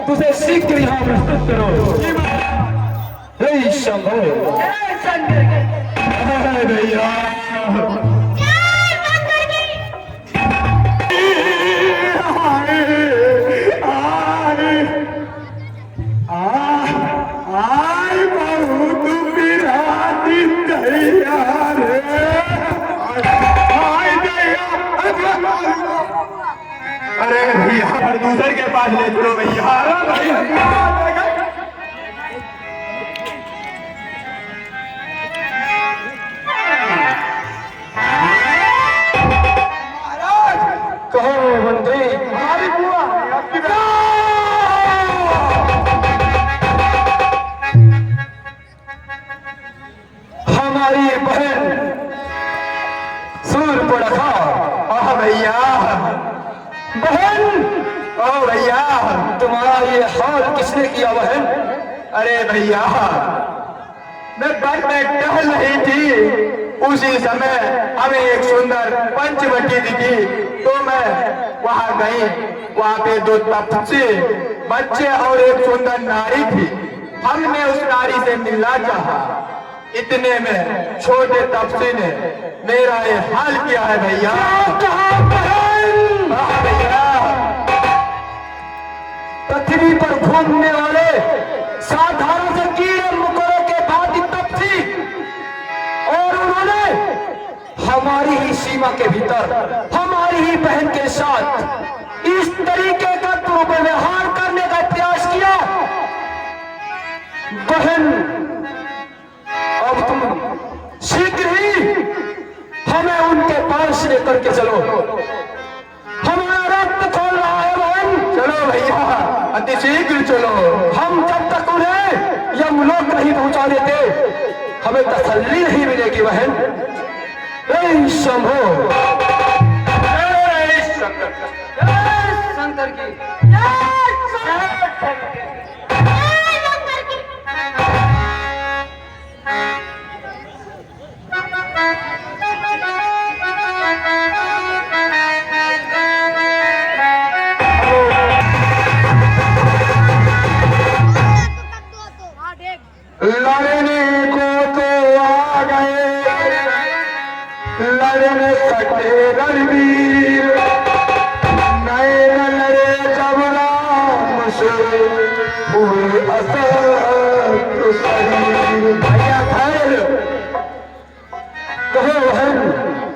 तुझे शीघ्र यहाँ प्रस्तुत करो। हे शंभो, भैया अरे भैया दूसरे के पास ले चलो भैया। कहो मंत्री, हमारी बुआ हमारी बहन सूर्पणखा। ओह भैया, बहन, ओ भैया, तुम्हारा ये हाल किसने किया बहन? अरे भैया मैं वन में टहल रही थी, उसी समय हमें एक सुंदर पंचवटी दिखी, तो मैं वहां गई। वहां पे दो तपस्वी बच्चे और एक सुंदर नारी थी। हमने उस नारी से मिलना चाहा, इतने में छोटे तपस्वी ने मेरा ये हाल किया है भैया। भैया पृथ्वी पर घूमने वाले साधारण से कीड़े मकोड़ों के भांति तपस्वी, और उन्होंने हमारी ही सीमा के भीतर हमारी ही बहन के साथ इस तरीके का दुर्व्यवहार करने का प्रयास किया। बहन, अब तुम शीघ्र ही हमें उनके पास लेकर के चलो। हमारा रक्त खोल रहा है बहन। चलो भैया, अति शीघ्र चलो। हम जब तक उन्हें यमलोक नहीं पहुंचा देते, हमें तसल्ली नहीं मिलेगी बहन। हे शंभो, शंकर की लड़ने को तो आ गए, लड़ने कटे रणवीर, नए न लड़े जब राम से हुए असर शरीर। भैया खैर कहो बहन।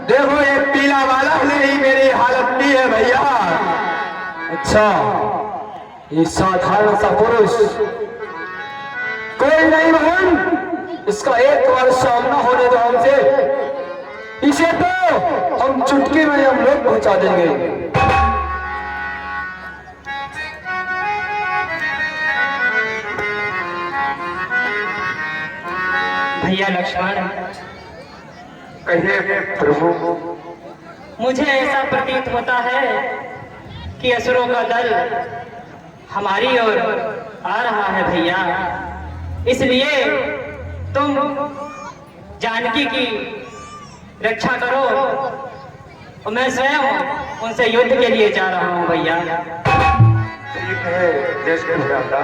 देखो, एक पीला वाला ने ही मेरी हालत की है भैया। अच्छा, ये साधारण सा पुरुष कोई नहीं बहन, इसका एक बार सामना होने दो हमसे, इसे तो हम चुटकी में हम लोग पहुंचा देंगे। भैया लक्ष्मण, कहिए प्रभु। मुझे ऐसा प्रतीत होता है कि असुरों का दल हमारी ओर आ रहा है भैया, इसलिए तुम जानकी की रक्षा करो और मैं स्वयं उनसे युद्ध के लिए जा रहा हूं भैया। ठीक है, जैसे भ्राता।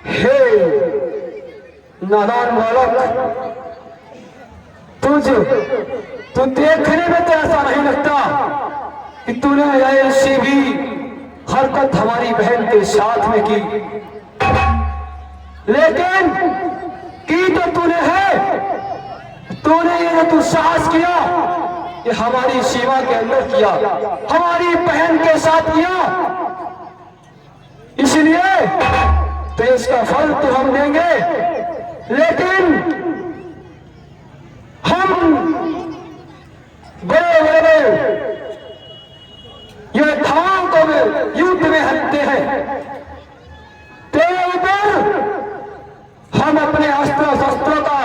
हे नादान बालक, तू देखने में तो ऐसा नहीं लगता कि तूने ऐसी भी हरकत हमारी बहन के साथ में की, लेकिन की तो तूने है। तूने ये जो तू साहस किया, ये हमारी सीमा के अंदर किया, हमारी बहन के साथ किया, इसलिए तो इसका फल तो हम देंगे, लेकिन हम बड़े बड़े योद्धाओं को भी युद्ध में हटते हैं, तेरे ऊपर हम अपने अस्त्र शस्त्रों का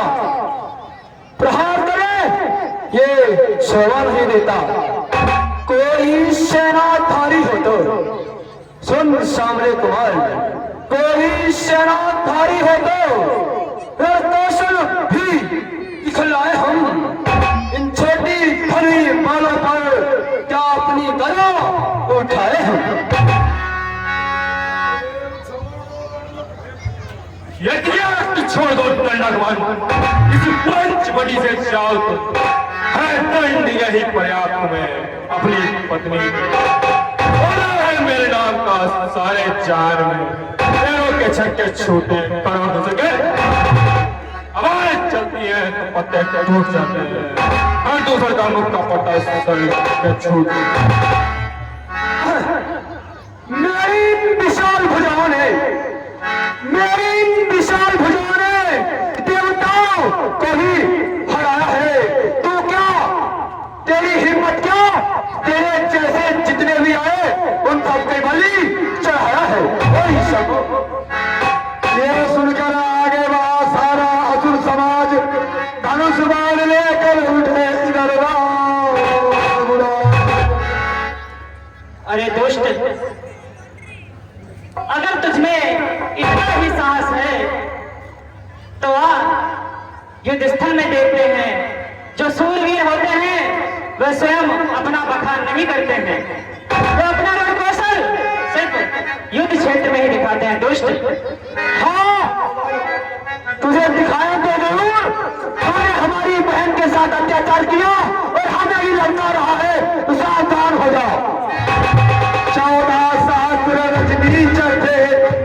प्रहार करें ये शोभा नहीं देता। कोई सेनाधारी हो तो सुन सामने कुमार, कोई सेनाधारी हो तो कौशल भी दिखलाए हम। इन छोटी फली बालों पर क्या अपनी गला उठाए हम। यज्ञ छोड़ दो दंडकवान, इस पंचवटी से जाओ तो है दंड यही पर्याप्त में अपनी पत्नी है मेरे नाम का सारे चार में पैरों के छक्के छूटे करो हो सके, आवाज चलती है तो पत्ते टूट जाते हैं, हर दूसरे का मुख का पत्ता सर के छूट। मेरी विशाल भुजाओं ने, मेरी विशाल भुजाओं ने देवताओं को ही हराया है, तो क्या तेरी हिम्मत क्या तेरे जैसे जितने भी आए उन सबके बलि चढ़ाया है। वही सब ये सुनकर आगे वहां सारा असुर समाज धनुष बाण लेकर उठे इधर अरे दुष्ट, अगर तुझमें इतना ही साहस है तो आ युद्ध स्थल में देखते हैं। जो सूरवीर होते हैं वे स्वयं अपना बखान नहीं करते हैं, वे अपना रण कौशल सिर्फ युद्ध क्षेत्र में ही दिखाते हैं। दुष्ट, हाँ तुझे दिखाया तो जरूर, तूने हमारी बहन के साथ अत्याचार किया और हमें ही लड़का रहा है, तो सावधान हो जाओ। 14 सहस्त्र रजनी चढ़े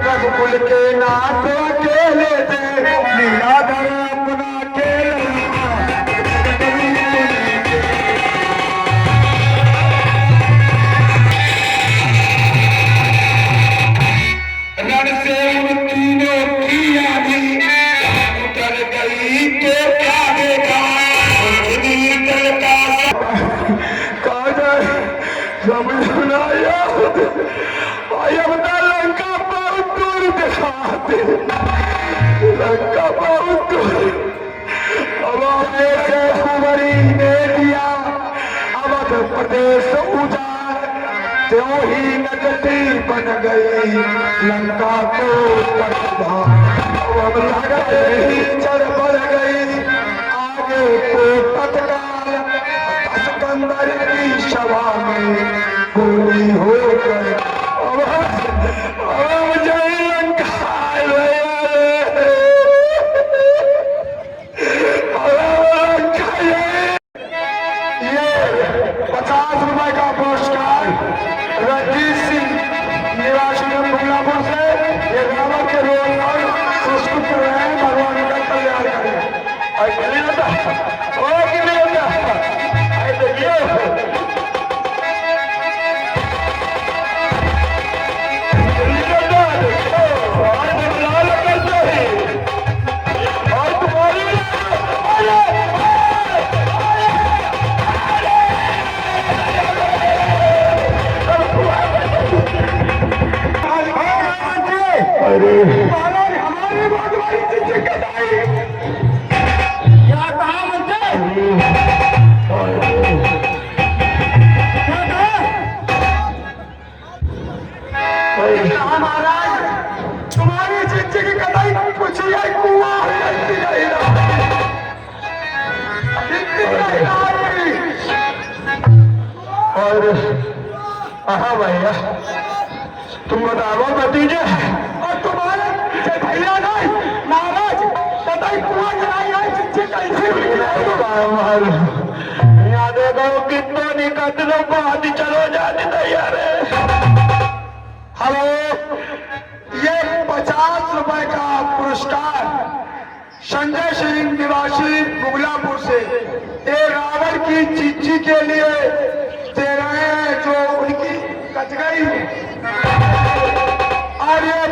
रघुकुल के नाथ अकेले थे, लीलाधर अपना रण से उनकी ने किया भी उतर गई तो क्या देखा उनकी का काजल समझना याद आया बता। लंका बहुत दूर दिखाते, लंका बहुत दूर। अब जैसे हमारी ने दिया अवध प्रदेश उजाड़, त्यों ही नगरी बन गई लंका को कटवा। अब नगरी चढ़ बढ़ गई आगे को तत्काल, सिकंदर की सभा में गोली होकर अब जय लंका ये 50 रुपए का पुरस्कार रंजीत सिंह निवासी बंगलापुर से, ये रावण के रोल और संस्कृत कर रहे हैं। भगवान का कल्याण करें। और चलिए होता ओ कि नहीं होता देखिए हमारे भगवान की कटाई क्या कहा मंत्री, क्या महाराज तुम्हारी चिट्ठी की कटाई कुछ ये कुआं और हाँ भैया तुम बताओ भतीजे और तुम्हारे भैया नहीं महाराज बताइए कुआं चलाई है चिट्ठी कैसे यहाँ देखो कितनों निकट लो बहुत ही चलो जाने तैयार है। हेलो, ये 50 रुपए का पुरस्कार संजय सिंह निवासी मुगलापुर से ये रावण की चिट्ठी के लिए दे रहे हैं जो उनकी कट गई। और ये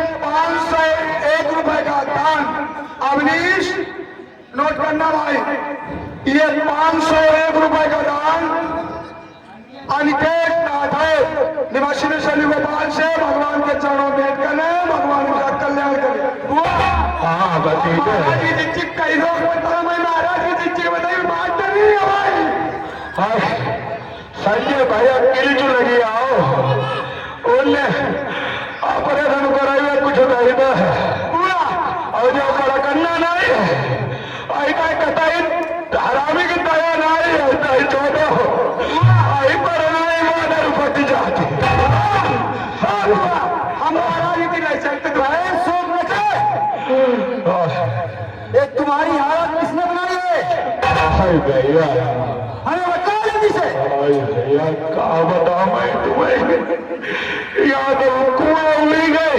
हरीश, नोट करना भाई, ये 501 रुपए का दान अनिकेत राठौर निवासी शैली गोपाल से भगवान के चरणों में भेंट करने, भगवान का कल्याण करे। हाँ बताइए। महाराज की जिज्जी कई लोग बताओ, मैं महाराज की जिज्जी बताइए, बात कर रही है भाई। हाँ संजय भैया किल जो लगी आओ उनने ऑपरेशन कराइए कुछ नहीं पूरा और जो बड़ा करना नहीं आई का कटाई हरामी की दया नहीं है छोड़ो आई पर नहीं मानर फट जाती हम महाराज की नहीं सकते सोच बचे ये तुम्हारी हालत किसने बनाई है भैया हमें बता जल्दी से भैया क्या बताऊं मैं तुम्हें यहाँ तो कुआं उड़ी गए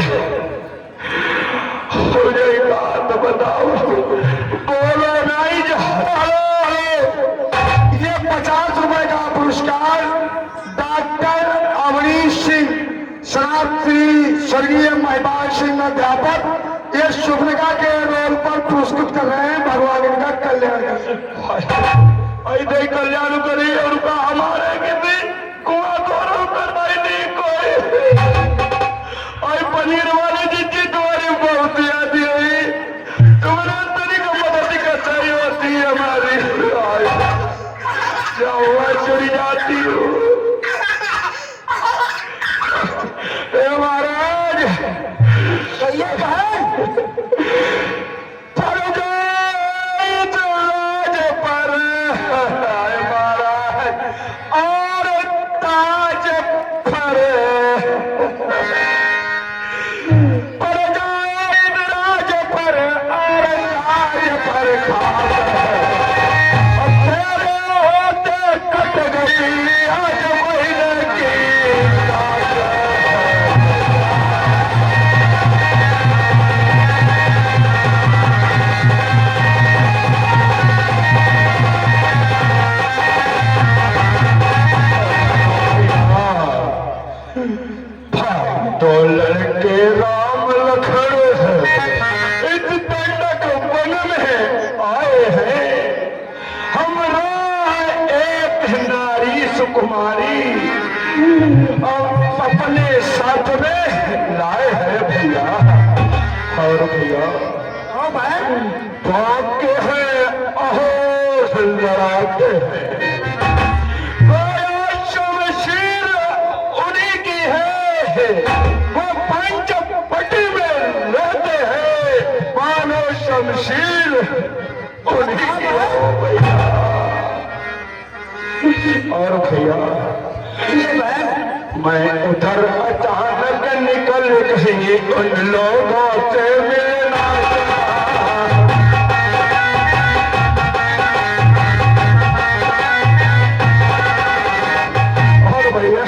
मुझे एक बात बताओ बोलो नहीं ये 50 रुपए का पुरस्कार डॉक्टर अवनीश सिंह शराब श्री स्वर्गीय महिपाल सिंह अध्यापक ये शुभ्रिका के रोल पर पुरस्कृत कर रहे हैं। भगवान इनका कल्याण ऐसे कल्याण करिए उनका हमारे किसी कुआं दोनों करवाई नहीं कोई और पनीर वाली जिज्जी तुम्हारी बहुत याद हुई तुम्हारा तरीका मदद कैसे होती है हमारी क्या हुआ चुरी जाती हूँ महाराज कहिए बहन तो लड़के राम लखन इस दंडक वन में आए हैं हमरा एक नारी सुकुमारी अपने साथ में लाए हैं भैया और भैया भाग्य है अहो लड़ाते हैं वो पंचपटी में रहते हैं मानो शमशीर उन्हीं की हो भैया और भैया मैं उधर अचानक निकल गई उन लोगों से मिलना और भैया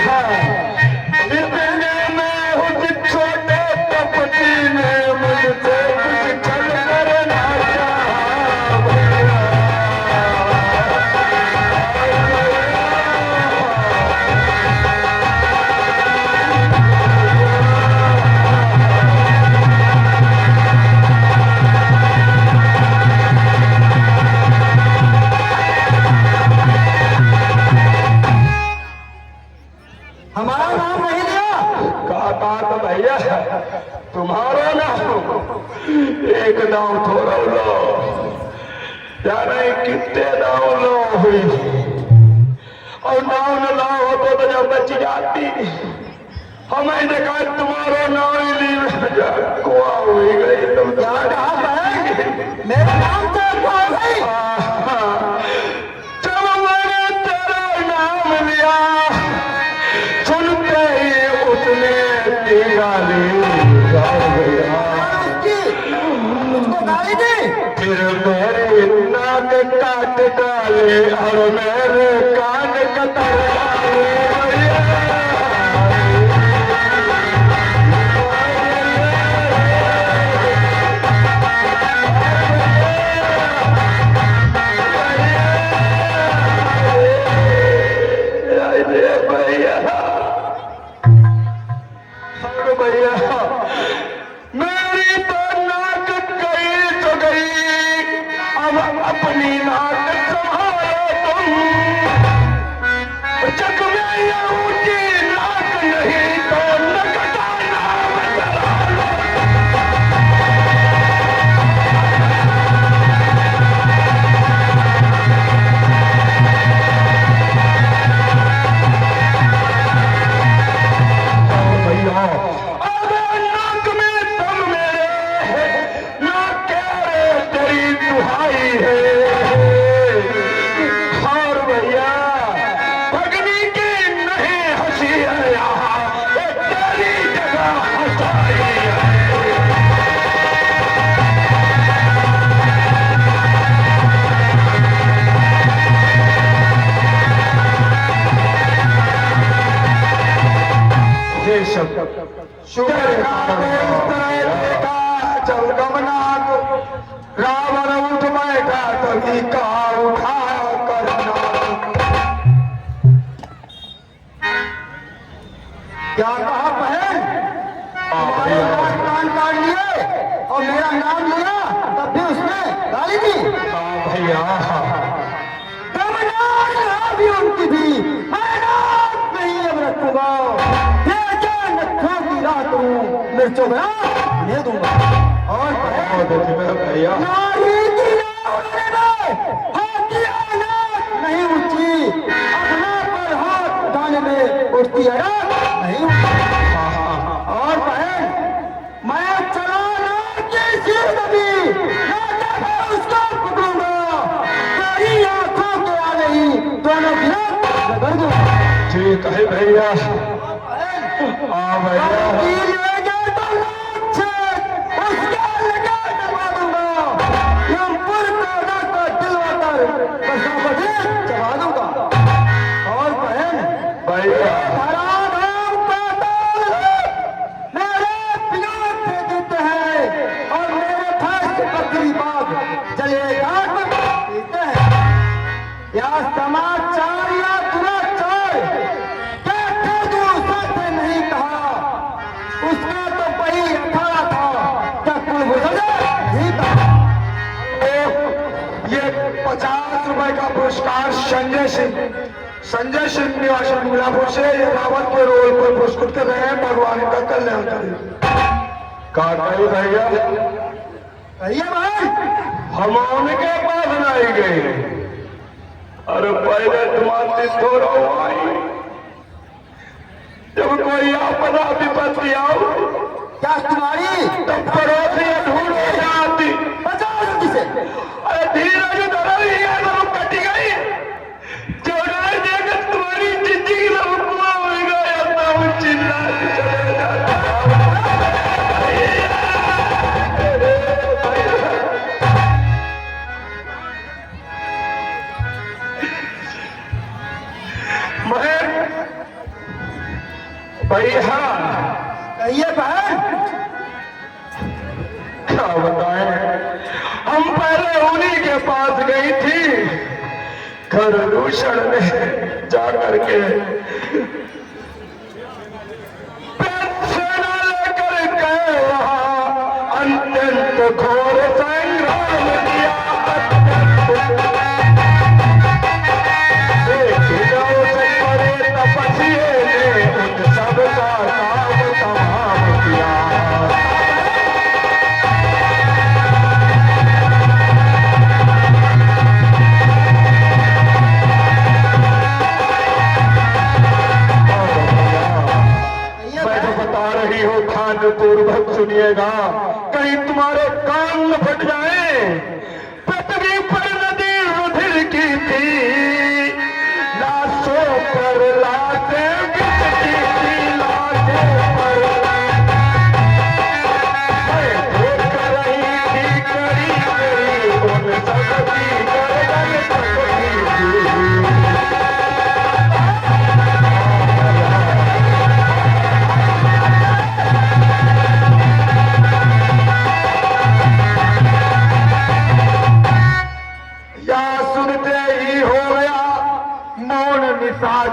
हमारा नाम नहीं लिया कहा तो भैया तुम्हारा नाम एक दाव थोड़ा लो या नहीं कितने दाव लो हुई और नाव न लाओ तो जब बच जाती हमें देखा तुम्हारा नाम ही ली कुआ हुई गई तुम मेरा नाम तो गई जब मैंने तेरा नाम लिया सुनते ही उसने गाली दी फिर मेरे नाक काट डाले और मेरे कान कतर डाले भैया मेरी तो नाक गई तो गई अपनी नाक संभालो तुम, जग में ये ऊंची नाक नहीं तो नकटा नाम चला लो। भैया अरे नाक में दम मेरे ना करे तेरी दुहाई है। और भैया भगनी की नहीं हंसी है यहाँ, ये तेरी जगह हंसाई है। ये सब शुक्र देखा जब गमनाग रावण उठ बैठा तभी का उठा करना। क्या कहा बहन? तुम्हारे पास कान काट लिए और मेरा नाम लिया तब भी उसने गाली दी। भैया कमनार यहाँ भी उनकी थी, मैं नाक नहीं अब रखूंगा। मिर्चों में ले दूंगा। और भैया नारी की नाक नहीं उठी, अपना पर हाथ उठाने में उठती है नहीं उठती। और बहन मैं चला नाक की सीध भी उसको पकड़ूंगा, तेरी आंखों के आगे ही दोनों की रगड़ दूंगा। ठीक है भैया। हाँ भैया चबा दूंगा। और बहन भैया मेरे प्यार से देते हैं और मेरे फर्श बकरी बाग जलेगा देते हैं। या समाचार या दुराचार क्या कर दूं सत्य नहीं कहा, उसका तो वही अखाड़ा था क्या कुल गुजरा नहीं था। ये 50 रुपए का पुरस्कार संजय सिंह निवासी मिलापुर से ये रावत के रोल पर पुरस्कृत कर रहे हैं। भगवान का कल्याण करें। काटाई भैया कहिए भाई। हम उनके पास नहीं गए, अरे पहले तुम्हारी थोड़ा आई, जब कोई आपदा विपत्ति आओ क्या तुम्हारी तब पड़ोसी ढूंढ जाती। बचाओ जल्दी से। अरे धीरज धरो, ये सब कट गई। चौड़ाई देखकर तुम्हारी जिंदगी सब कुआं हो गया, तब चिल्लाते चले जाते। मैं भैया कहिए बहन। क्या बताएं, हम पहले उन्हीं के पास गई थी घर दूषण में जाकर के सेना लेकर गए, वहां अत्यंत घोर संग्राम किया। तपस्या ने उन सबका काम तमाम किया। पूर्वक सुनिएगा, कहीं तुम्हारे कान न फट जाए। पृथ्वी पर नदी रुधिर की थी, लाशों पर लाशें बिछती थी, लाशों पर मैं देख रही थी करी गई उन सबकी गर्दन पकड़ी थी।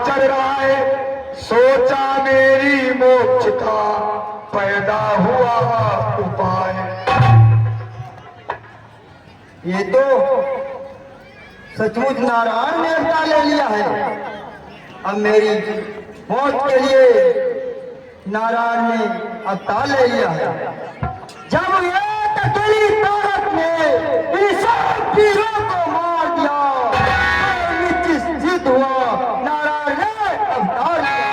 चल रहा है, सोचा मेरी मोक्ष का पैदा हुआ उपाय। ये तो सचमुच नारायण ने अवतार ले लिया है। अब मेरी मौत के लिए नारायण ने अवतार ले लिया है। जब एक अकेली ताकत ने इन सब वीरों को मार दिया, निश्चित सिद्ध हुआ नारायण ने अवतार लिया।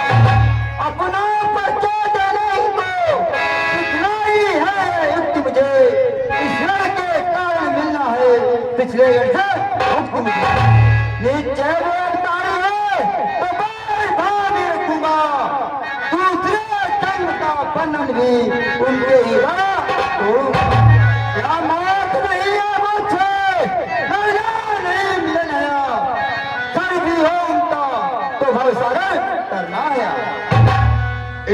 अपना परिचय देने को कितना ही है युक्त मुझे, ईश्वर के कारण मिलना है पिछले से मुक्त मुझे। निश्चय वो अवतारी है तो बार बार रखूंगा, दूसरे जन्म का बंधन भी उनके ही बना। क्या मौत नहीं है मुझसे, दर्जा नहीं मिलन है, सर भी हो उनका तो भवसागर करना है।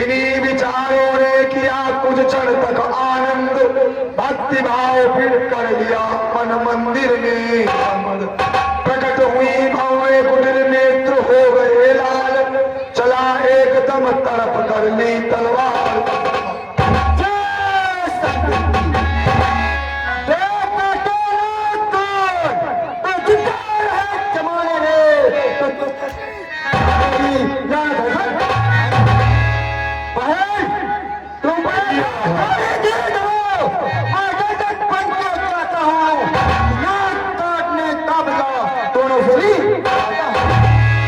इन्हीं विचारों ने किया कुछ क्षण तक आनंद, भक्ति भाव फिर कर लिया मन मंदिर में समद। प्रकट हुई भव्य कुटिल, नेत्र हो गए लाल, चला एकदम तड़प कर ली तलवार।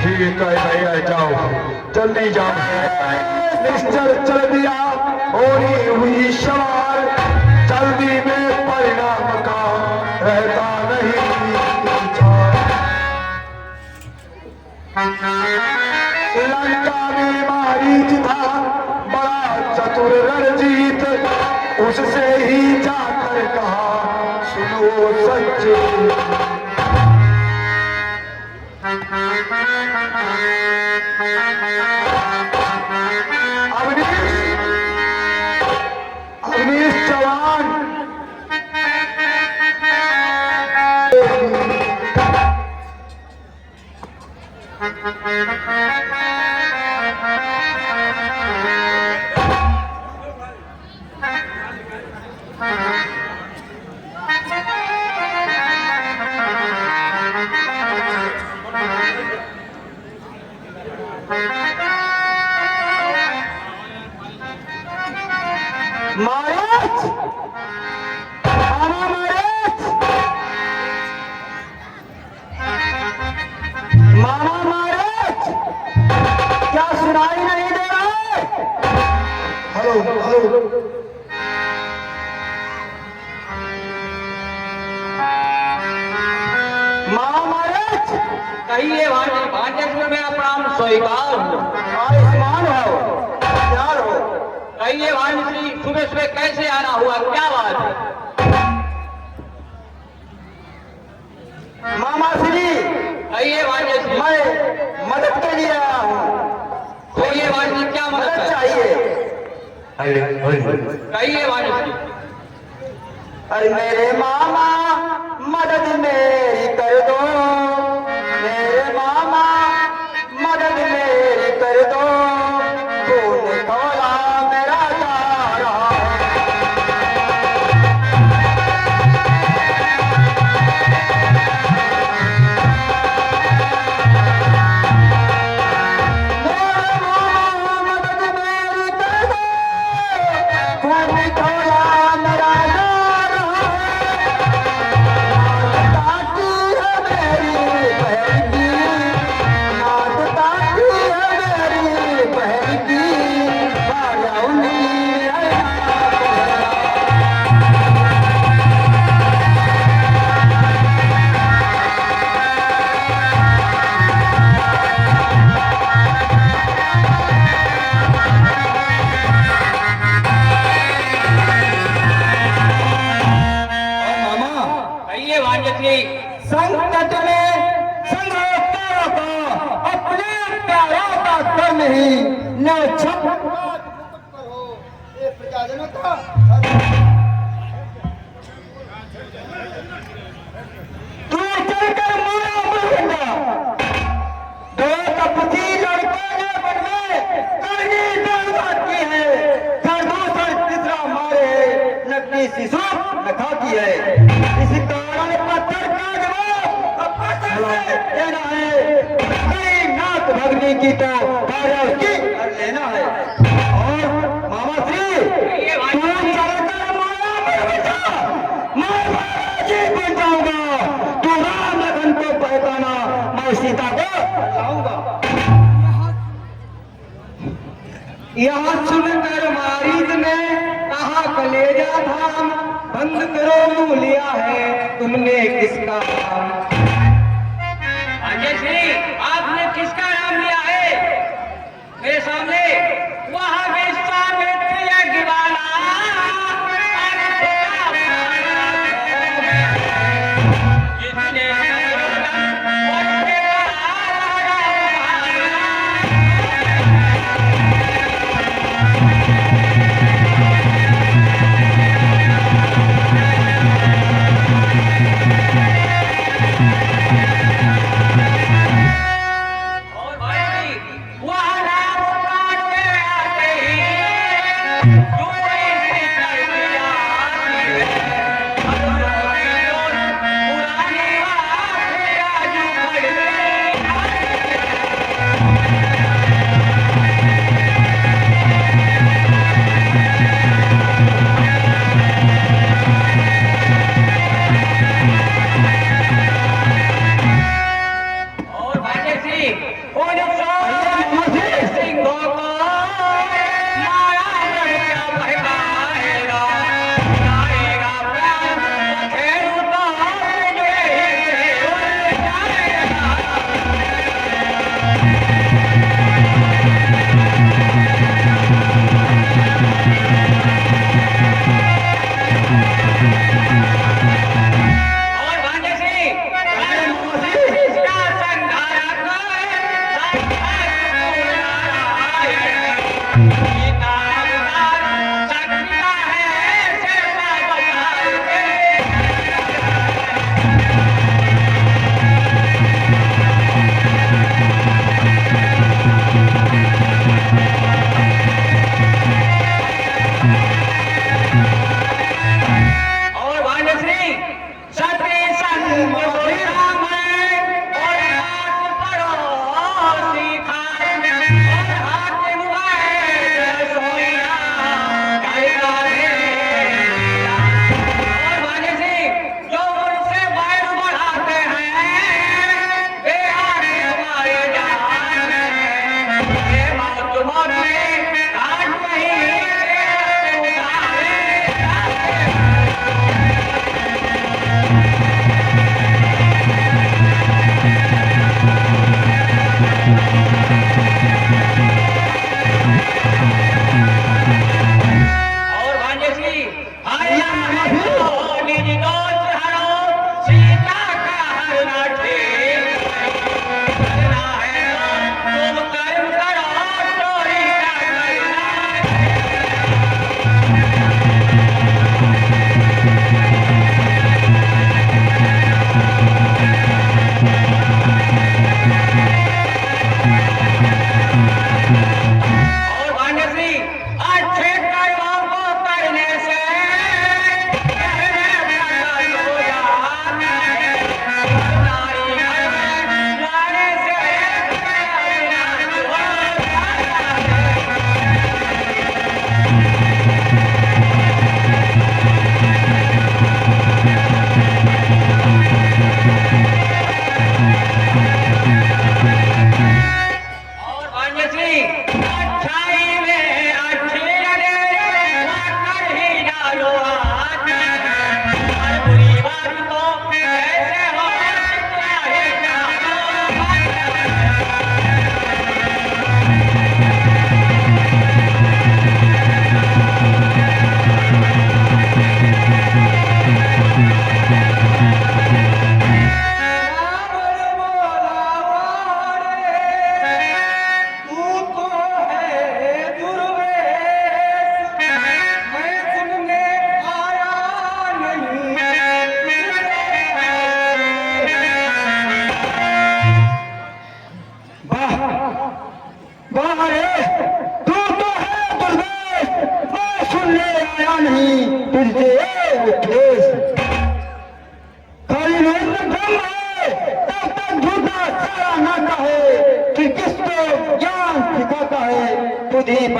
ठीक है भैया, जाओ जल्दी जाओ। निश्चल चल दिया होनी हुई सवार, जल्दी में परिणाम का रहता नहीं विचार। लंका में मारीच था बड़ा चतुर रणजीत, उससे ही जाकर कहा सुनो सच। अवनीश चौहान मारत मामा मारत मामा मारत, क्या सुनाई नहीं दे रहा है? हेलो हेलो, मामा मारत कहिए भांजे में मेरा प्रणाम स्वीकार हो। आयुष्मान हो, प्यार हो। कहिए भांजे श्री, सुबह सुबह कैसे आना हुआ, क्या बात है? मामा श्री, कहिए भांजे श्री। मैं मदद के लिए आया हूँ। कहिए भांजे, क्या मदद है? चाहिए? कहिए भांजे श्री। अरे मेरे मामा मदद मेरी कर दो, मेरे मामा मदद मेरी कर दो, खून खौला मेरा जा रहा मेरे मामा मदद मेरी कर दो, खून खौला मेरा जा रहा ताकि है मेरी बहन की, नात ताकि है मेरी बहन की, बाया उनकी है मामा। कहिए भांजे श्री। संकट में संग प्यारों का, अपने प्यारों का कर्म ही न छप तू चलकर मारा मरूंगा। दो तपसी लड़कों ने मन में करनी बात की है, फिर दूसर तीसरा मारे नकली शिशु नखा की है। इस कारण पत्थर का जवाब लेना है कई नाथ भगनी की तो कार्य की कर लेना है। और मामा श्री तू चलकर माया में बैठा, मैं महाराजी बन जाऊंगा। तू राम लखन को पहचाना, मैं सीता को लाऊंगा। यहाँ सुनकर मारीद ने कहा कलेजा धाम, बंद करो मुंह लिया है तुमने किसका नाम। अजय श्री आपने किसका नाम लिया है मेरे सामने? वहाँ विश्वामित्र गिवाना जिसने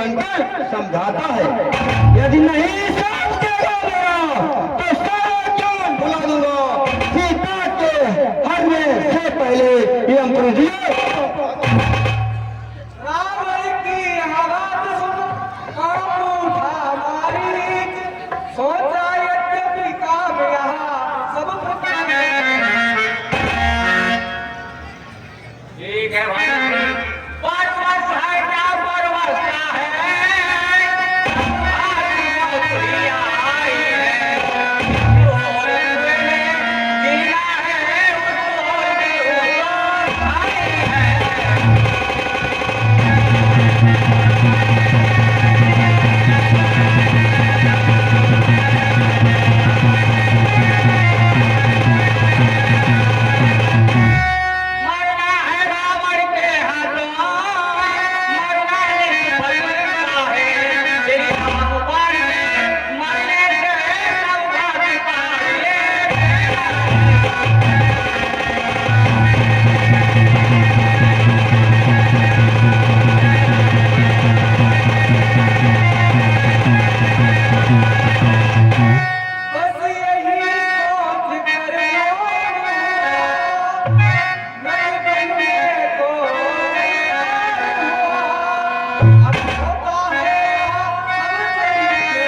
बनकर समझाता है। यदि नहीं समझेगा मेरा तो सारा जान भुला दूंगा। सीता के हरने से पहले ये अंकुर जी रावण की हालत सुन कांप उठा मारीच, सोचा यद्यपि काम यहाँ सब ठीक है भाई, पाँच वर्ष है क्या बरवस्ता है, हमारी नौकरियाँ आई है, और मैंने जीना है उसको के ऊपर आई है। मरना है रावण के हाथों, मरना निष्फल मरता है, श्री राम पर मरने से सब घात पाए। बस यही सोच कर मैं बनने को अब होता है हम तरीके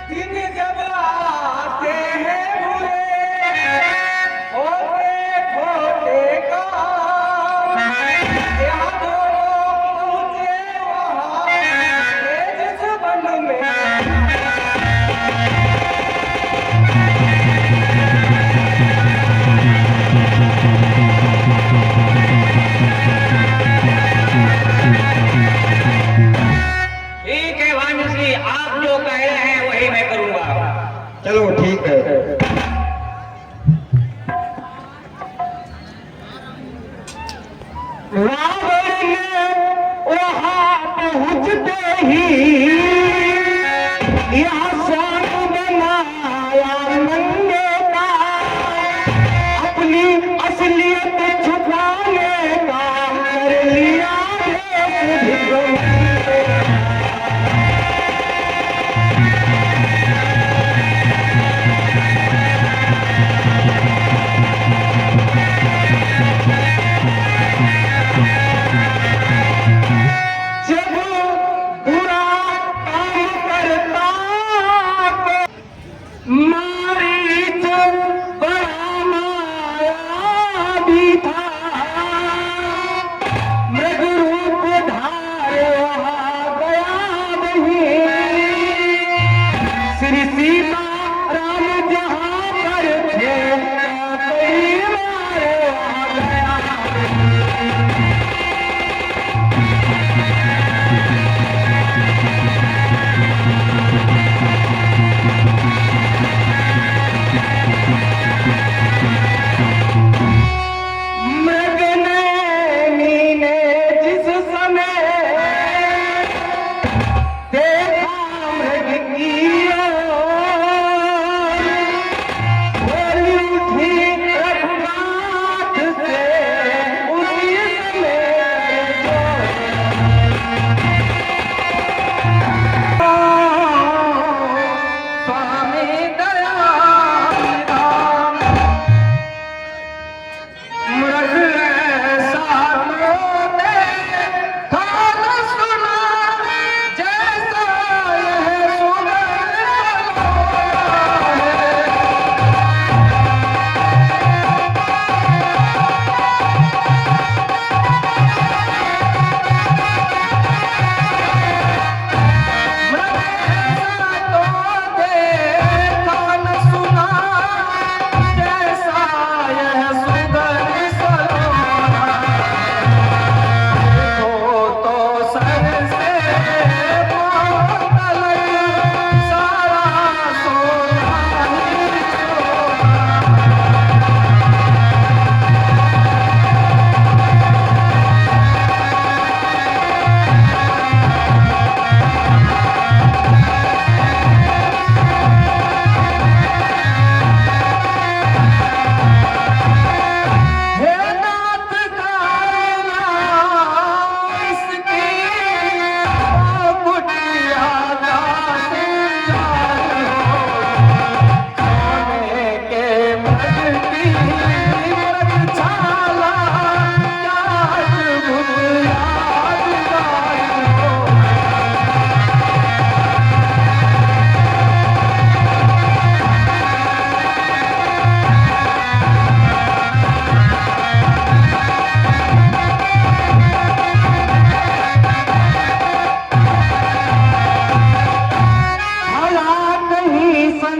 दिन जब आते हैं बुरे होते छोटे काम, यहाँ दोनों पहुँचे वहाँ जिस बन में। ठीक है भानुश्री, आप जो कह रहे हैं वही मैं करूँगा। चलो ठीक है। रावण ने वहाँ पहुँचते ही यहाँ स्वांग बनाया नंगे का, अपनी असलियत छुपाने का कर लिया भेष जब बुरा काम करता तो मारीच बड़ा माया भी था, मृग रूप धारे वहाँ गया नहीं, श्री सीता राम जहाँ पर थे कई मारे वहाँ गया। मृगनयनी ने जिस समय देखा मृग की ओर,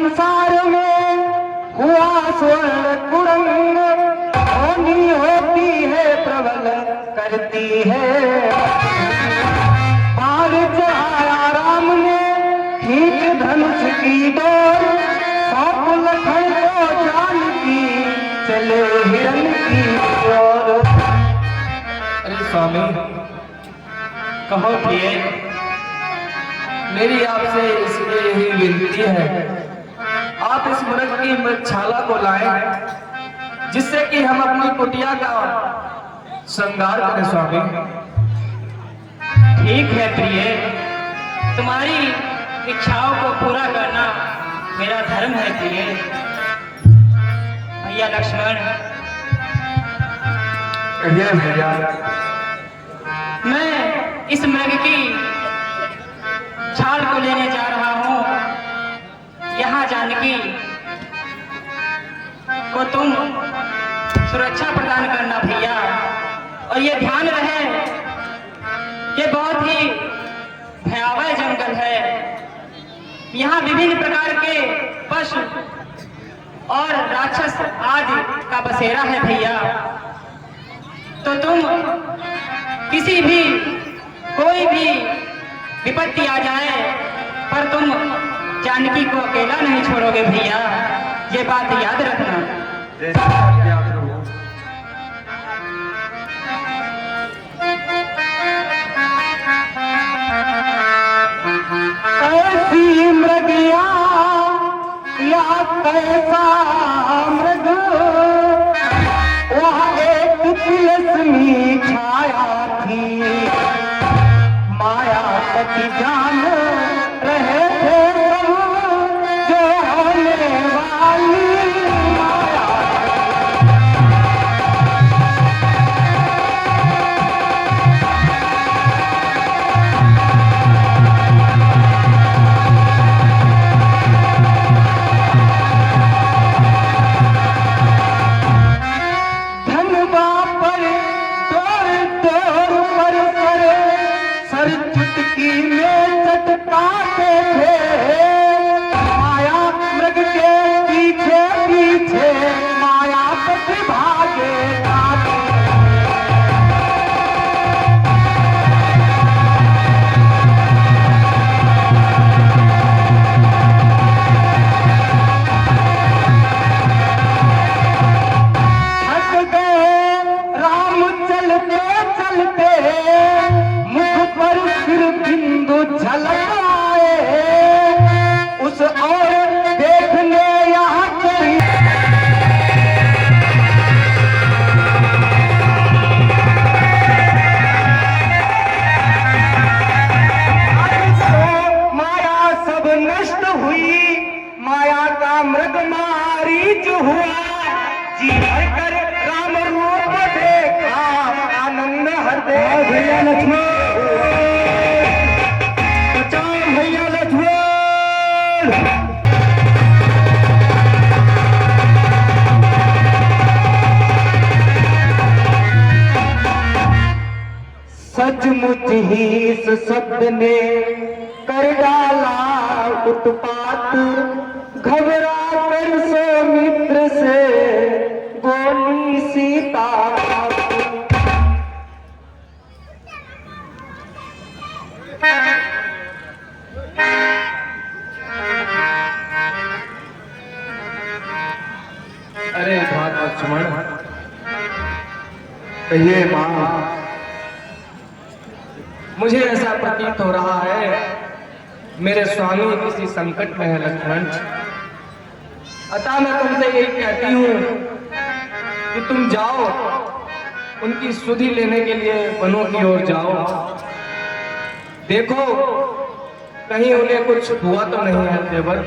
संसार में हुआ स्वर्ण कुरंग, होनी होती है प्रबल करती है। बाल चढ़ाया राम ने खींच धनुष की डोर, सौंप लखन को जानकी चले हिरन की ओर। अरे स्वामी, कहो प्रिय, मेरी आपसे इसलिए यही विनती है, आप इस मृग की मृगशाला को लाएं, जिससे कि हम अपनी कुटिया का श्रृंगार करें स्वामी। ठीक है प्रिय, तुम्हारी इच्छाओं को पूरा करना मेरा धर्म है प्रिय। भैया लक्ष्मण, कहिए भैया। मैं इस मृग की छाल को लेने जा रहा हूँ। यहाँ जानकी को तुम सुरक्षा प्रदान करना भैया, और ये ध्यान रहे ये बहुत ही भयावह जंगल है। यहाँ विभिन्न प्रकार के पशु और राक्षस आदि का बसेरा है भैया। तो तुम किसी भी कोई भी विपत्ति आ जाए पर तुम जानकी को अकेला नहीं छोड़ोगे भैया, ये बात याद रखना। ऐसी मृगिया या कैसा मृग, वहाँ एक तिलस्मी छाया थी, माया सती जान रहे थे सब, जो होने वाली माया। धनबा पर तोड़ तोड़ पर सर चुटकी में चटकाते थे, माया मृग के पीछे पीछे माया पति भागे आगे। हट गए राम चलते चलते, मुख पर सिर बिंदु झलक आए, उस और देखने यहाँ चली। माया सब नष्ट हुई, माया का मृग मारीच हुआ, जी भरकर राम रूप देखा, आनंद हृदय। भैया लक्ष्मण, बचाओ भैया लक्ष्मण। सचमुच ही इस शब्द ने कर डाला उत्पात, घबरा कर सौमित्र से बोली सीता। अरे भात लक्ष्मण, कहिए माँ। मुझे ऐसा प्रतीत हो रहा है मेरे स्वामी किसी संकट में है लक्ष्मण। अतः मैं तुमसे यही कहती हूँ कि तुम जाओ, उनकी सुधि लेने के लिए वनों की ओर जाओ, देखो कहीं उन्हें कुछ हुआ तो नहीं है देवर।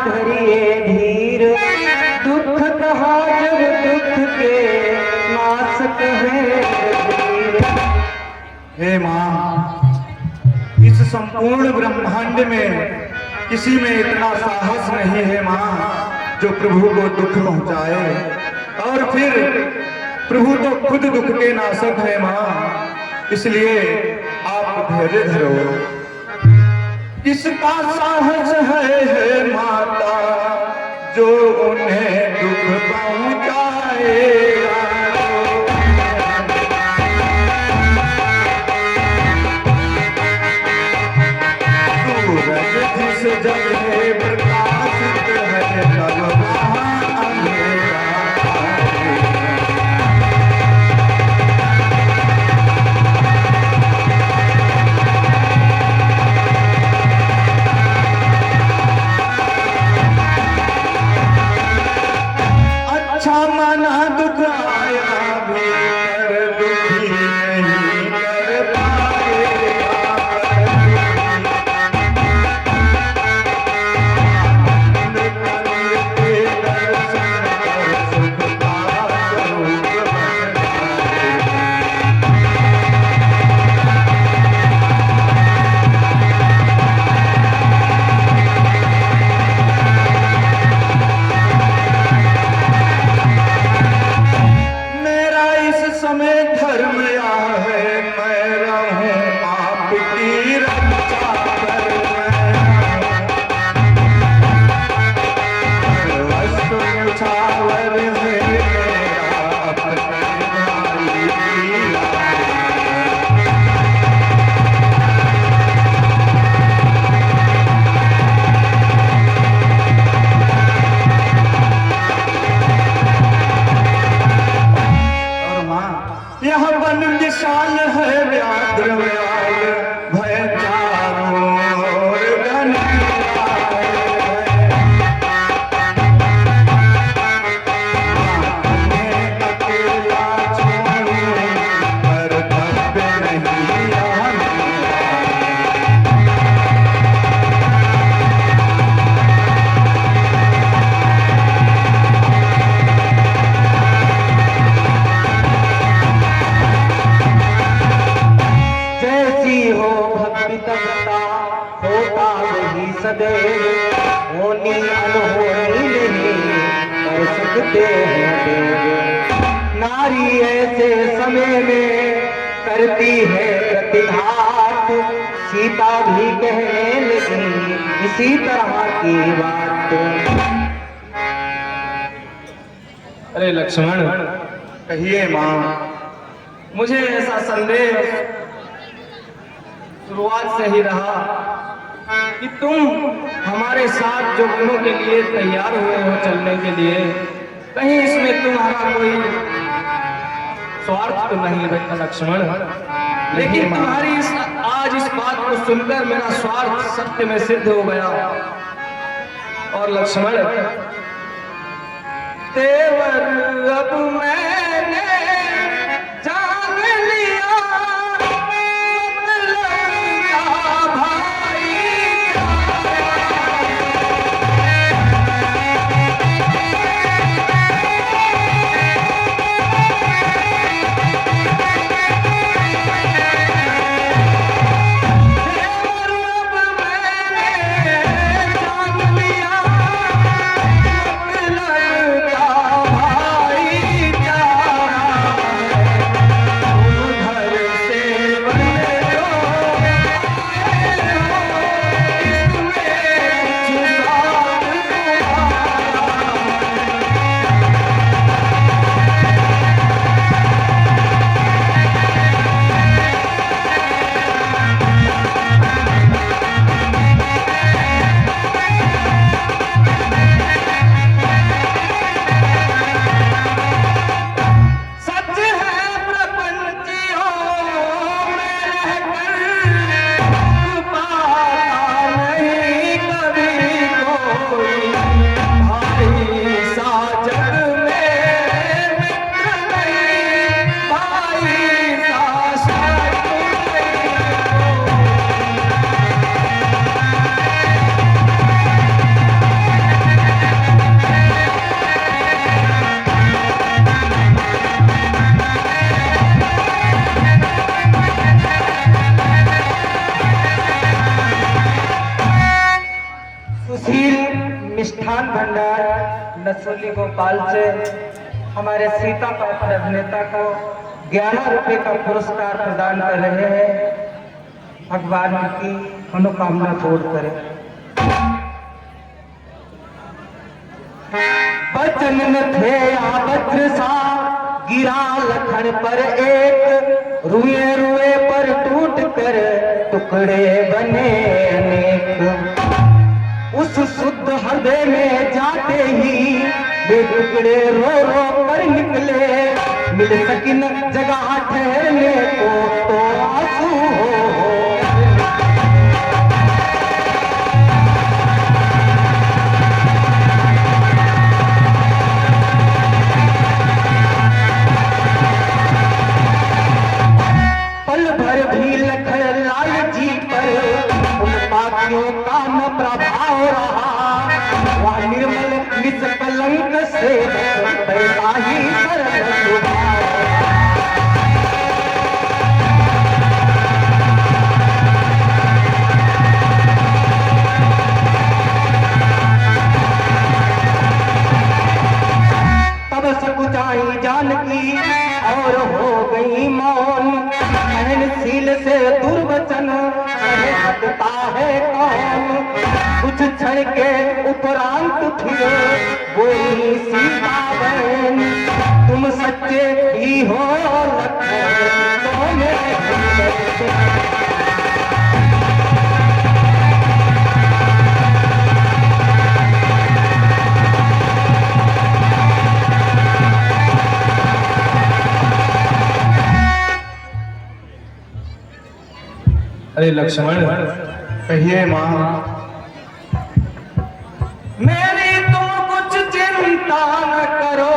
धरिए धीर, दुख कहा जब दुख के नाशक है वीर। हे माँ, इस संपूर्ण ब्रह्मांड में किसी में इतना साहस नहीं है माँ जो प्रभु को दुख पहुंचाए, और फिर प्रभु तो खुद दुख के नाशक है माँ, इसलिए आप धैर्य धरो। किसका साहस है माता जो उन्हें दुख पहुंचाएगा। सूरज जिस जगह प्रकाशित है तब वहाँ अंधेरा है। अच्छा माना दुख आया भी कर दुखी नहीं कर पाएगा। मेरा इस समय धर्म या है, मैं रहूं आपकी रक्षा कर। वस्तु न्यौछावर है मेरा अपने भाई की राह। और माँ, यह वन विशाल है व्याघ्र व्याल, भय चारों ओर घनघोर है। तुम्हें अकेला छोड़ूं पर भक्त नहीं आना। जैसी हो भक्ति तपता होता वही सदैव, होनी अनहोनी नहीं कर सकते हैं देव। नारी ऐसे समय में करती है प्रतिघात, सीता भी कहने लगी इसी तरह की बात। अरे लक्ष्मण, कहिए माँ। मुझे ऐसा संदेह शुरुआत से ही रहा कि तुम हमारे साथ जो वनों के लिए तैयार हुए हो चलने के लिए, कहीं इसमें तुम्हारा कोई स्वार्थ तो नहीं है लक्ष्मण। लेकिन तुम्हारी आज इस बात को सुनकर मेरा स्वार्थ सत्य में सिद्ध हो गया। और लक्ष्मण, तेवर अब मैंने जान लिया, मतलब का भाई सुशील मिष्ठान भंडार नसोली भोपाल से हमारे सीता पात्र अभिनेता को 11 रुपए का पुरस्कार प्रदान कर रहे हैं। भगवान की मनोकामना पूर्ण करे। बचन न थे वज्र सा गिरा लखन पर एक, रुए रुए पर टूट कर टुकड़े बने अनेक। उस शुद्ध हृदय में जाते ही वे टुकड़े रो रो कर निकले, मिल सकी न जगह ठहरने को तो आंसू हो। पल भर भी लखन लाल जी पर उन पापियों का न प्रभाव रहा, वह निर्मल निष्कलंक से पैसा ही सरल स्वभाव। तब सकुचाई जानकी और हो गई मौन, सहनशील से दुर्वचन हटता है कौन। कुछ क्षण के उपरांत फिर बोली सीता बहन, तुम सच्चे ही हो लखन तो मेरे। अरे लक्ष्मण, कहिए माँ। मेरी तुम कुछ चिंता न करो,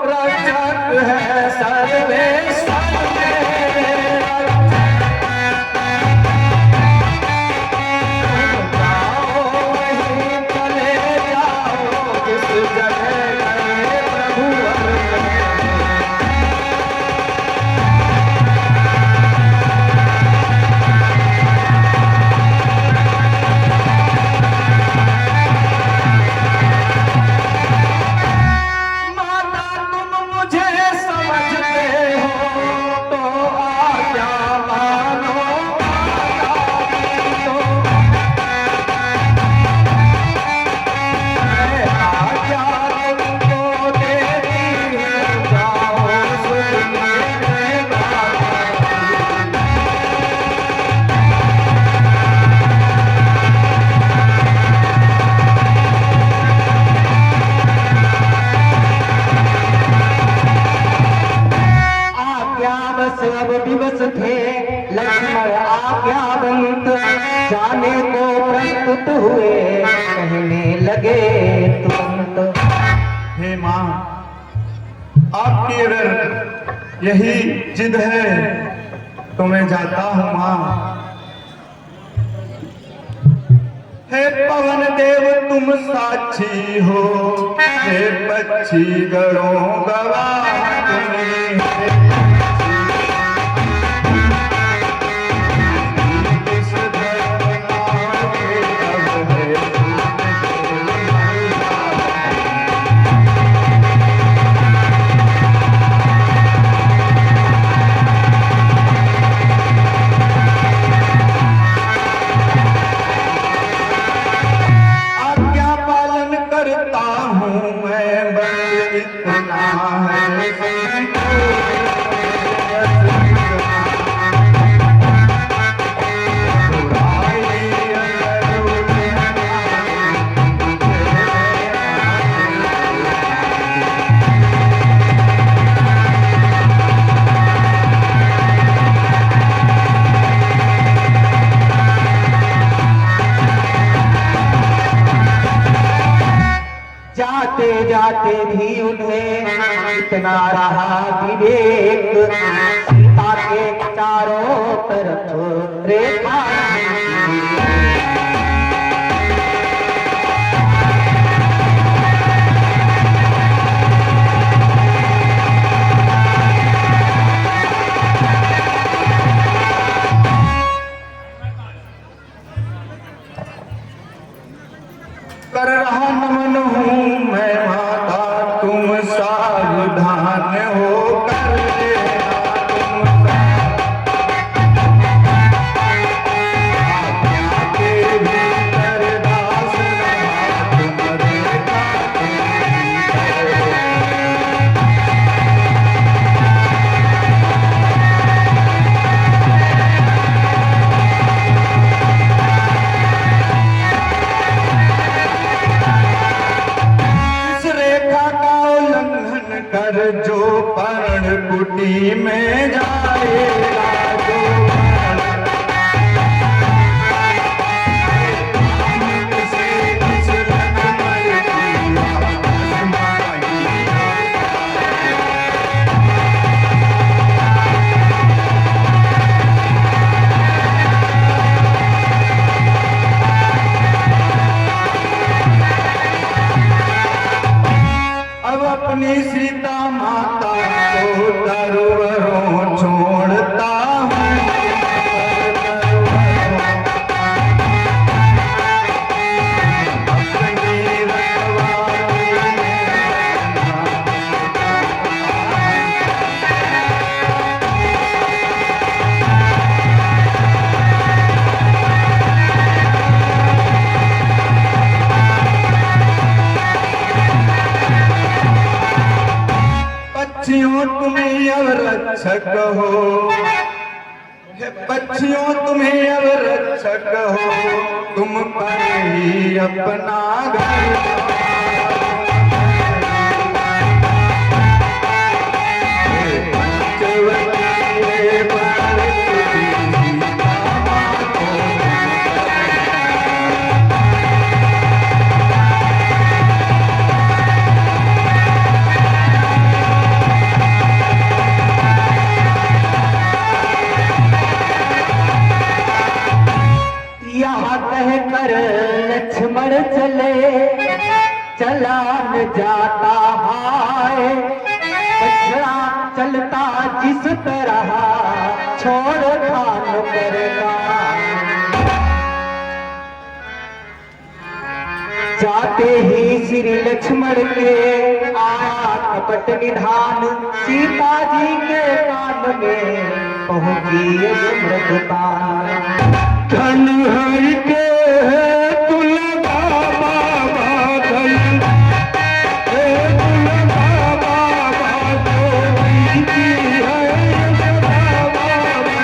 रक्षक है सर्वेश्वर मेरे रक्षक। तुम जाओ वहीं चले जाओ, जिस जगह गए प्रभु अर्पण। अब विवश थे लक्ष्मण आज्ञावंत, जाने को प्रस्तुत हुए कहने लगे तुरंत। हे माँ, आपकी अगर यही जिद है तो मैं जाता हूँ माँ। हे पवन देव तुम साक्षी हो, हे पक्षी गणों गवाह तुम्हें। जाते जाते भी उन्हें इतना रहा विवेक, सीता के चारों तरफ रेखा। कर रहा नमन हूँ मैं माता, तुम सावधान हो कर लेना, तुम आज्ञा के भीतर दास रहा, तुम देखा कर जो पर्ण कुटी में जाएगा, जो अब अपनी सीता माता को दरबारों छोड़ता हूँ, अपनी रखवाली पक्षियों तुम्हें अब रक्षक हो, हे पक्षियों तुम्हें अब रक्षक हो, तुम पर ही अपना घर यहाँ कहकर लक्ष्मण चले, चला न जाता हाय, बछड़ा चलता जिस तरह छोड़ खान करना, जाते ही श्री लक्ष्मण के आया कपट निधान, सीता जी के कान में पहुंची स्मृततान। धन हरि के है तुलगा बाबा धन, हे तुलगा बाबा जो बीती है यशोदा बाबा।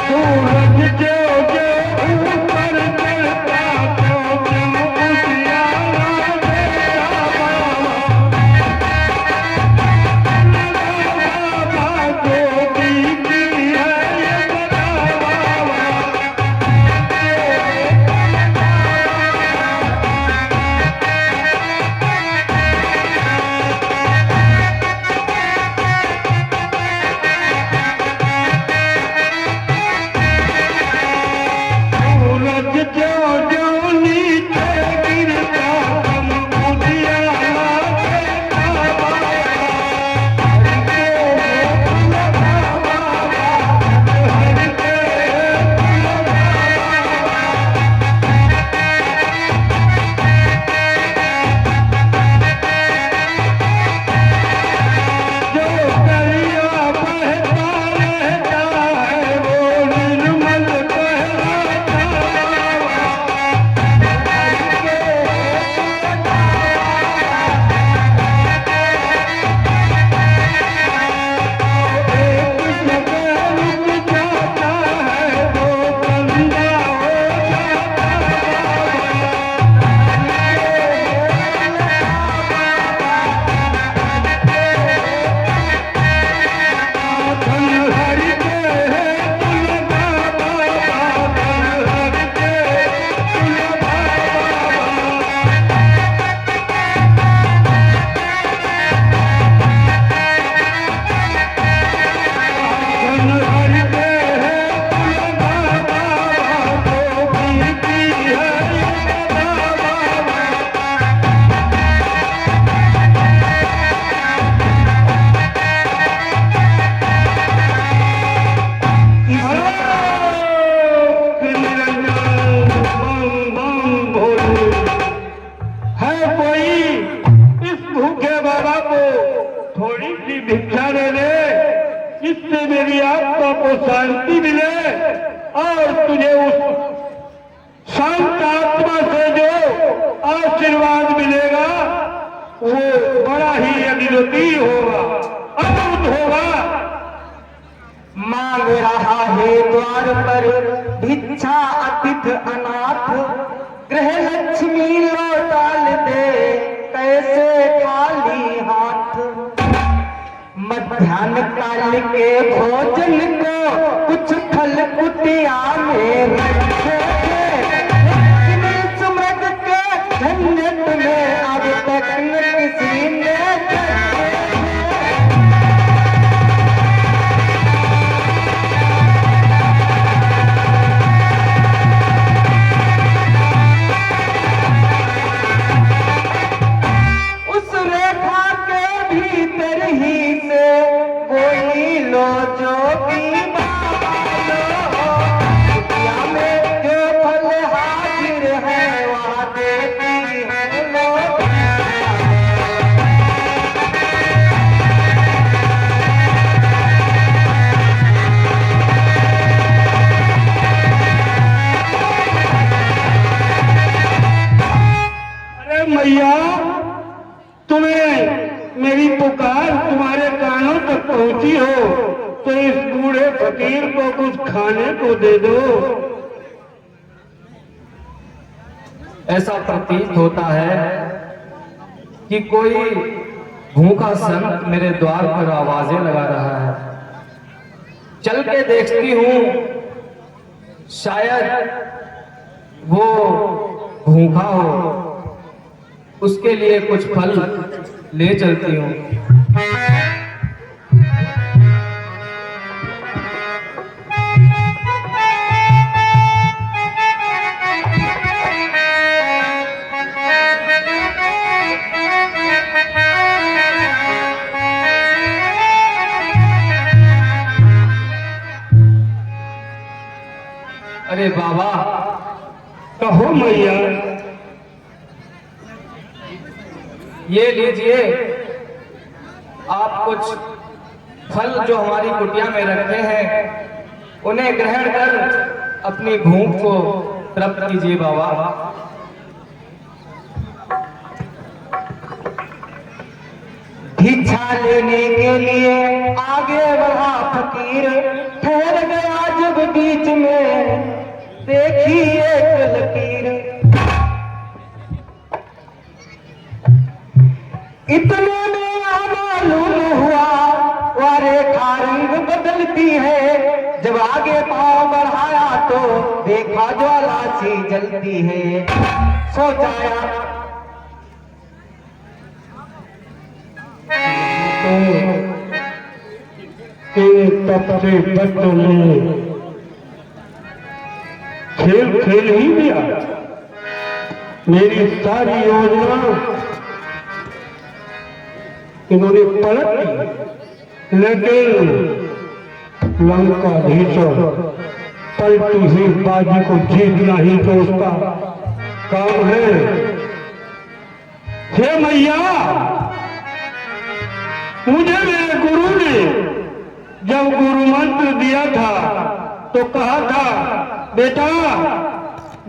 सूरज जो जो ऊपर चढ़ता, तो क्यों उजियारा दे थोड़ी सी भिक्षा दे दे, इससे मेरी आत्मा को शांति मिले और तुझे उस शांत आत्मा से जो आशीर्वाद मिलेगा वो बड़ा ही अद्वितीय होगा, अद्भुत होगा। मांग रहा है द्वार पर भिक्षा अतिथ अनाथ, गृह लक्ष्मी लौटाल दे कैसे खाली हाथ। मध्याह्न काल के भोजन को कुछ फल कुटिया में रखे थे, सुमृत के धन्य तुम्हें अब तक किसी ने मैया, तुम्हें मेरी पुकार तुम्हारे कानों तक पहुंची हो तो इस बूढ़े फकीर को कुछ खाने को दे दो। ऐसा प्रतीत होता है कि कोई भूखा संत मेरे द्वार पर आवाजें लगा रहा है। चल के देखती हूं, शायद वो भूखा हो, उसके लिए कुछ फल ले चलती हूँ। अरे बाबा, कहो मैया। ये लीजिए, आप कुछ फल जो हमारी कुटिया में रखे हैं उन्हें ग्रहण कर अपनी भूख को तृप्त कीजिए बाबा। भिक्षा लेने के लिए आगे बढ़ा फकीर, ठहर गया जब बीच में देखी एक लकीर। इतने में मालूम हुआ वह रेखा रंग बदलती है, जब आगे पांव बढ़ाया तो देखा ज्वाला सी जलती है। सोचाया तब से बच्चों ने खेल खेल ही दिया, मेरी सारी योजना इन्होंने पलट दी, लेकिन लंकाधीशर पलटी हुई बाजी को जीतना ही तो उसका काम है। हे मैया, मुझे मेरे गुरु ने जब गुरु मंत्र दिया था तो कहा था, बेटा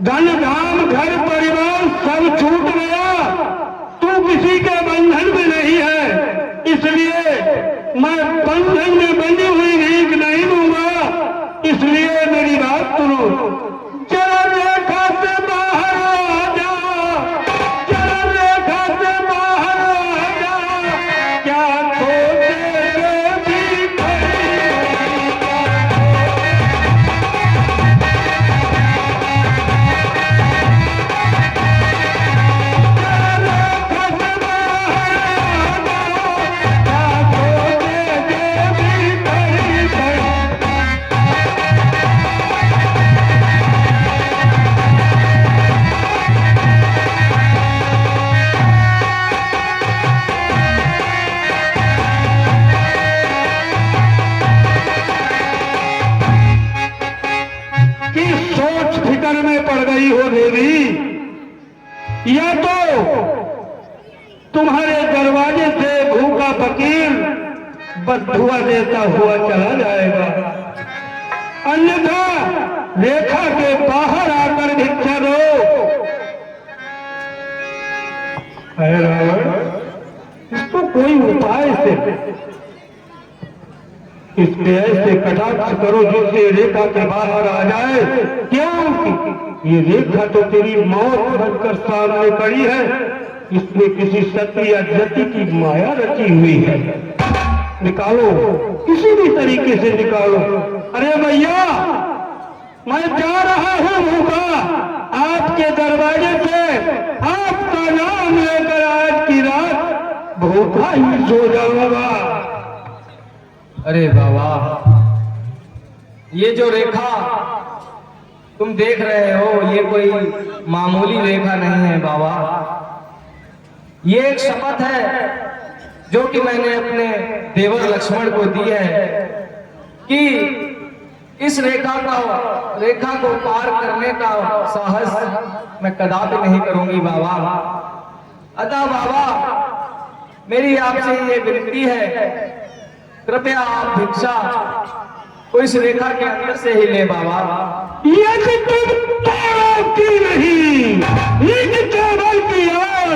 धन धाम घर परिवार सब छूट गया, तू किसी के बंधन में नहीं है, इसलिए मैं बंधन में बंधी हुई भीख नहीं दूंगा, इसलिए मेरी बात सुनो। जरा रेखा से बाहर आ जा, जरा रेखा से बाहर आ जा, क्या खोजेगे भी या तो तुम्हारे दरवाजे से भूखा फकीर बदुआ देता हुआ चला जाएगा, अन्यथा रेखा के बाहर आकर भिक्षा दो। है रावण, इसको कोई उपाय से इसके ऐसे कटाक्ष करो जिससे रेखा के बाहर आ जाए। क्यों? ये रेखा तो तेरी मौत बनकर सामने खड़ी है, इसमें किसी सती या जति की माया रची हुई है। निकालो, किसी भी तरीके से निकालो। अरे भैया, मैं जा रहा हूँ भूखा आपके दरवाजे से, आपका नाम लेकर आज की रात भूखा ही सो जाऊंगा। अरे बाबा, ये जो रेखा तुम देख रहे हो ये कोई मामूली रेखा नहीं है बाबा। ये एक शपथ है जो कि मैंने अपने देवर लक्ष्मण को दी है कि इस रेखा को पार करने का साहस मैं कदापि नहीं करूंगी बाबा। अतः बाबा, मेरी आपसे ये विनती है, कृपया आप भिक्षा को इस रेखा के अंदर से ही ले बाबा। यदि तुम तोड़ो की नहीं, लिख केवल की आन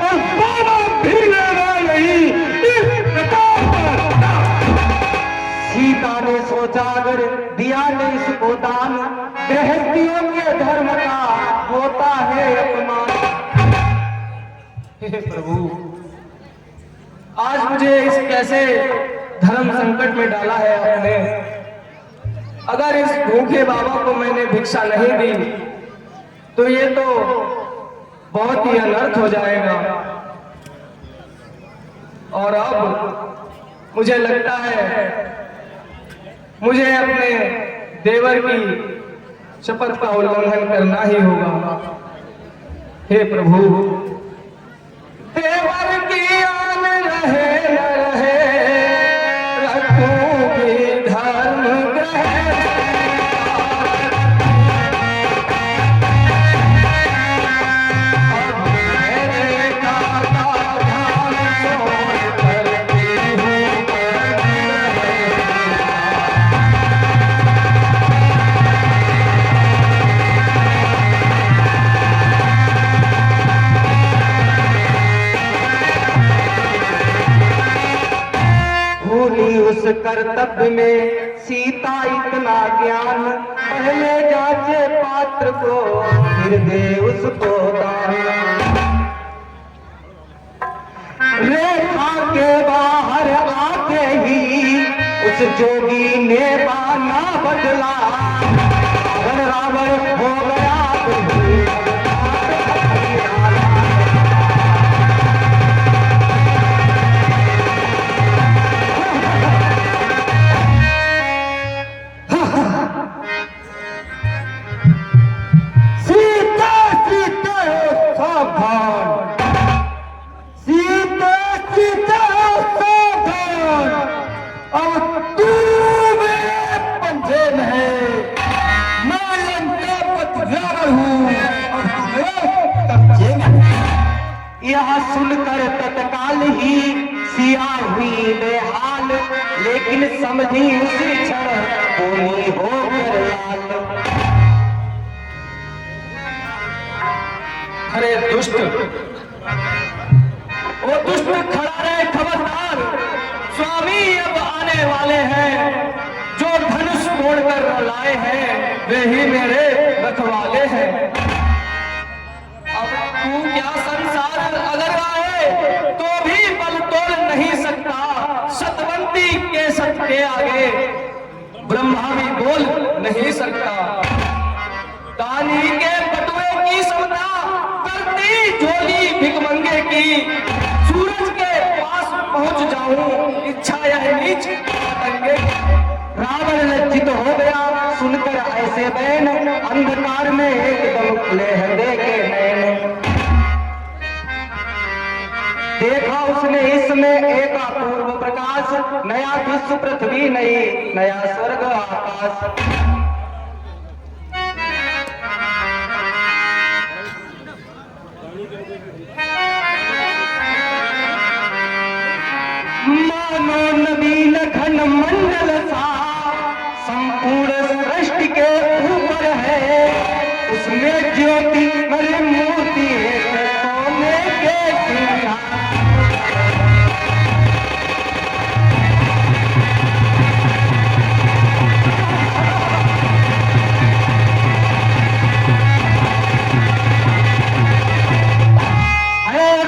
और बाबा भी लेगा नहीं, इस प्रकार पर। सीता ने सोचा अगर दिया ने इसको दान, गृहस्थियों के धर्म का होता है अपमान। हे प्रभु, आज मुझे इस कैसे धर्म संकट में डाला है आपने। अगर इस भूखे बाबा को मैंने भिक्षा नहीं दी तो ये तो बहुत ही अनर्थ हो जाएगा। और अब मुझे लगता है मुझे अपने देवर की शपथ का उल्लंघन करना ही होगा। हे प्रभु, देवर की आन रहे न रहे, रखूंगी धर्म ग्रह। अब मेरे काका ध्यान सोच करती हूँ। भूली उस कर्तव्य में सीता इतना ज्ञान, पहले जांचे पात्र को फिर दे उसको दान। रेखा के बाहर आके ही उस जोगी ने बाना बदला, रावण हो गया यह सुनकर तत्काल ही सिया हुई बेहाल, लेकिन समझी उसी क्षण बोली होकर लाल। अरे दुष्ट, वो दुष्ट खड़ा रहे, खबरदार, स्वामी अब आने वाले हैं। जो धनुष तोड़कर लाए हैं वे ही मेरे रखवाले हैं। अब तू क्या संसार अगर आए तो भी बल तोड़ नहीं सकता। सतवंती के सत के आगे ब्रह्मा भी बोल नहीं सकता। तानी के बटुए की समता करती झोली भिकमंगे की। सूरज के पास पहुंच जाऊं, इच्छा यह नीच पतंगे। रावण लज्जित हो गया सुनकर ऐसे बैन, अंधकार में एकदम खुले हृदय के नैन। देखा उसने इसमें एक अपूर्व प्रकाश, नया विश्व पृथ्वी नहीं, नया स्वर्ग आकाश। मानो नवीन घन मंडल सा संपूर्ण सृष्टि के ऊपर है, उसमें ज्योति मेरी मूर्ति है सोने के सिंहासन।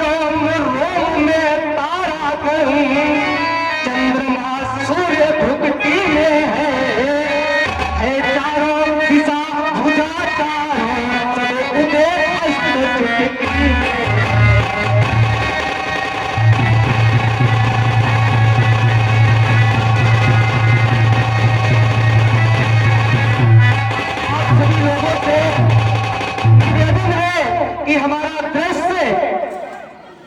रोम रोम में तारा करूं, चंद्रमा सूर्य भुगती में है चारों दिशा भुजा चारों सब उदय अस्त चुटकी में। आप सभी लोगों से निवेदन है कि हमारा दृश्य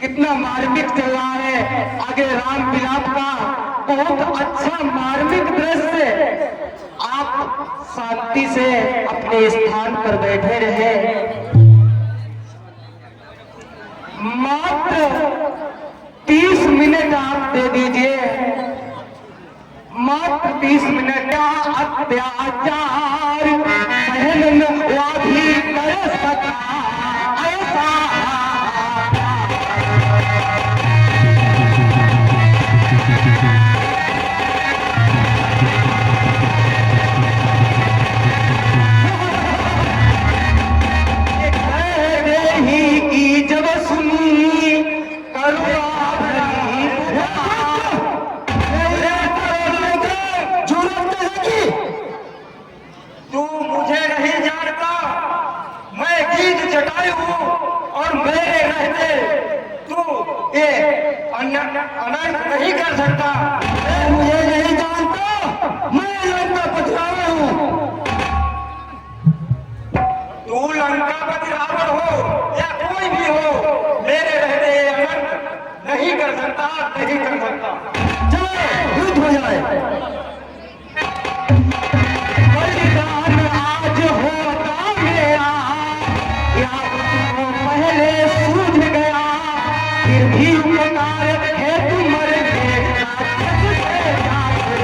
कितना मार्मिक चल रहा है। आगे राम विलाप का बहुत अच्छा मार्मिक दृश्य। आप शांति से अपने स्थान पर बैठे रहे। मात्र 30 मिनट आप दे दीजिए, मात्र 30 मिनट। अत्याचार सहन हुआ भी कर सका ऐसा ही की जब सुनी करुणा भरी जरूरत है कि तू मुझे नहीं जानता। मैं गीत जटायु हूँ और मेरे रहते तू ये अनंत नहीं कर सकता। मैं मुझे नहीं जानता, मैं लंका पथरावण हूँ। तू लंकापति रावण हो या कोई भी हो, मेरे रहते अनंत नहीं कर सकता, नहीं कर सकता। चलो युद्ध हो जाए। बलिदान आज होता मेरा या तुमको पहले सूझ गया, फिर भी उपकार है तुम मर गए राक्षस से जाकर।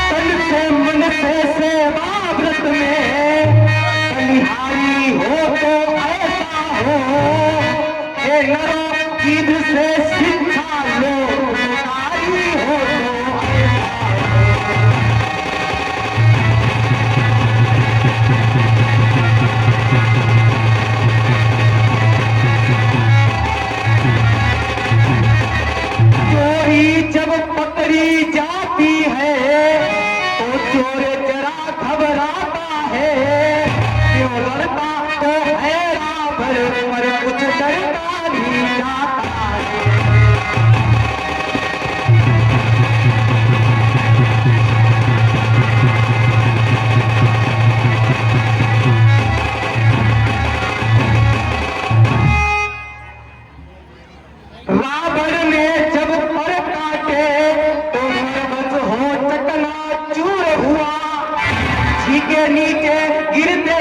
तन से मन से सेवा व्रत में बलिहारी हो तो ऐसा हो, हे नरो कीद से शिक्षा लो बलिहारी हो तो ऐसा हो। चोरी जब पकड़ी जाती है तो चोर जरा घबराता है, क्यों लड़ता तो है रावण पर कुछ डरता नहीं जाता है। रावण ने जब पर काटे तो मरबस हो चकना चूर हुआ, जी के नीचे गिरते